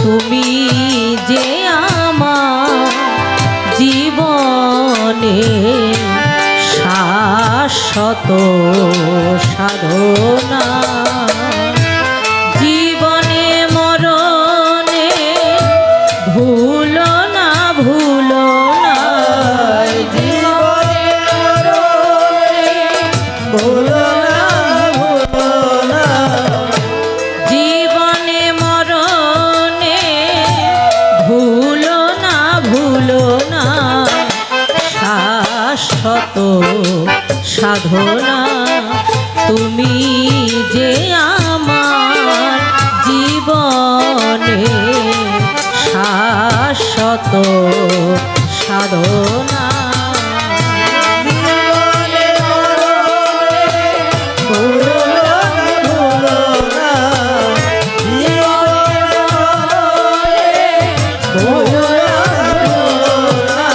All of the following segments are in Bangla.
তুমি যে আমার জীবনে শাশ্বত সাধনা, জীবনে মরণে ভুলো না, ভুলো না, জীবনে মরণে ভুলো না, ভুলো না, জীবনে মরণে ভুলো না, ভুলো না, শাশ্বত সাধনা তুমি যে আমার জীবনে শাশ্বত সাধনা। জীবনে মরণে ভুলো না, ভুলো না, জীবনে মরণে ভুলো না, ভুলো না,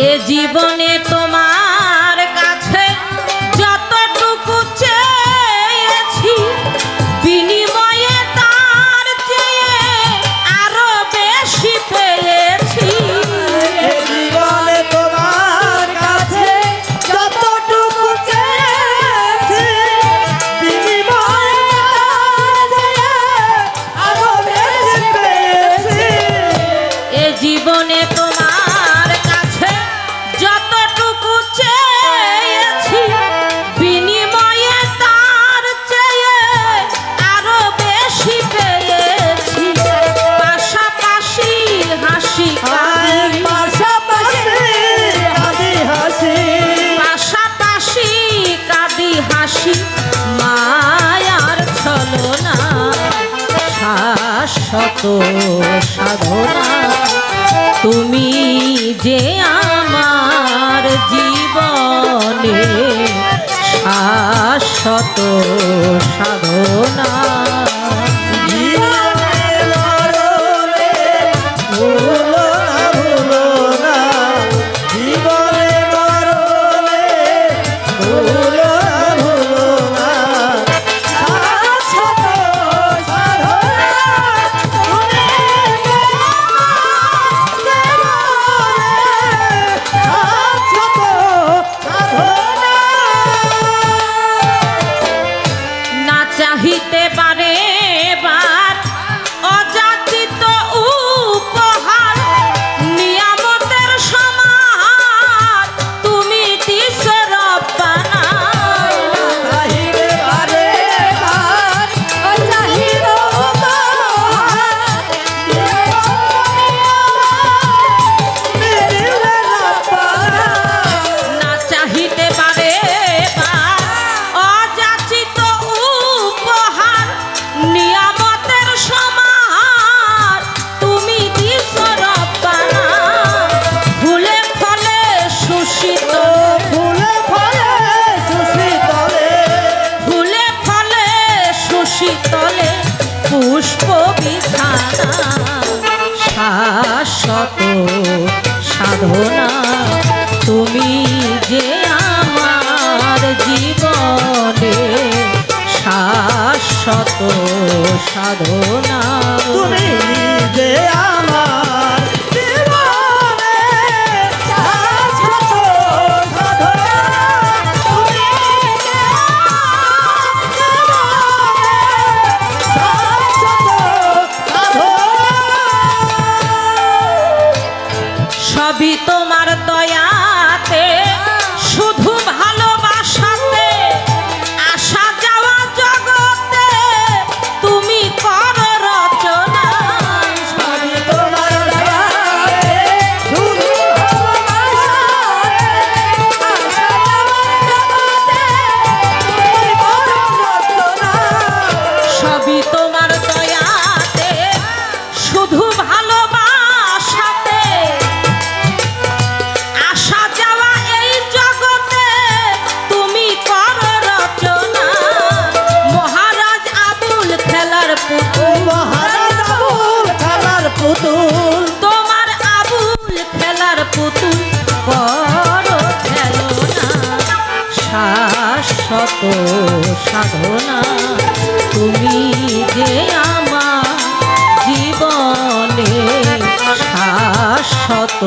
এ জীবনে তোমার কাছে যতটুকু চেয়েছি, বিনিময়ে তার চেয়ে আরো বেশি পেয়েছি। জীবনে তোমার কাছে যতটুকু চেয়েছি, বিনিময়ে আরো বেশি পেয়েছি। এ জীবনে তোমার কাছে যতটুকু চেয়েছি, বিনিময়ে তার চেয়ে আরো বেশি পেয়েছি। পাশাপাশি হাসি কাঁদি, পাশাপাশি হাসি হাসি, পাশাপাশি কাঁদি হাসি, মায়ার ছলনা শাশ্বত সাধনা তুমি যে আমার জীবনে শাশ্বত সাধনা। জীবনে মরণে ভুলো না, ভুলো না, জীবনে মরণে ভুলো না, ভুলো না, শাশ্বত সাধনা তুমি যে আমার জীবনে শাশ্বত সাধনা। না চাহিতে পারে বার অযাচিত উপহার, নিয়ামতের সমাহার তুমি দিছো রব্বানা। চাহিতে পারে বার অচাহিত উপহার, দিয়েছো দিলে রব্বানা। না চাহিতে পারে বার অযাচিত উপহার, নিয়ামতের সমাহার তুমি দিছো রব্বানা। ফুলে ফলে সুশীত, ফুলে ফলে সুশীতলে, ফুলে ফলে সুশীতলে পুষ্প বিছানা শাশ্বত সাধনা তুমি যে আমার জীবনে শাশ্বত সাধনা। তুমি যে আমার জীবনে শাশ্বত সাধনা, তুমি যে আমার জীবনে শাশ্বত সাধনা। সবই তোমার দয়াতে, শুধু ভালোবাসাতে, আসা যাওয়া জগতে তুমি করো রচনা। সবই তোমার দয়াতে, শুধু ভালোবাসাতে, আসা যাওয়ার জগতে তুমি করো রচনা। সবই তোমার দয়াতে, শুধু ভালোবাসাতে, শত সাধনা তুমি যে আমার জীবনে শাশ্বত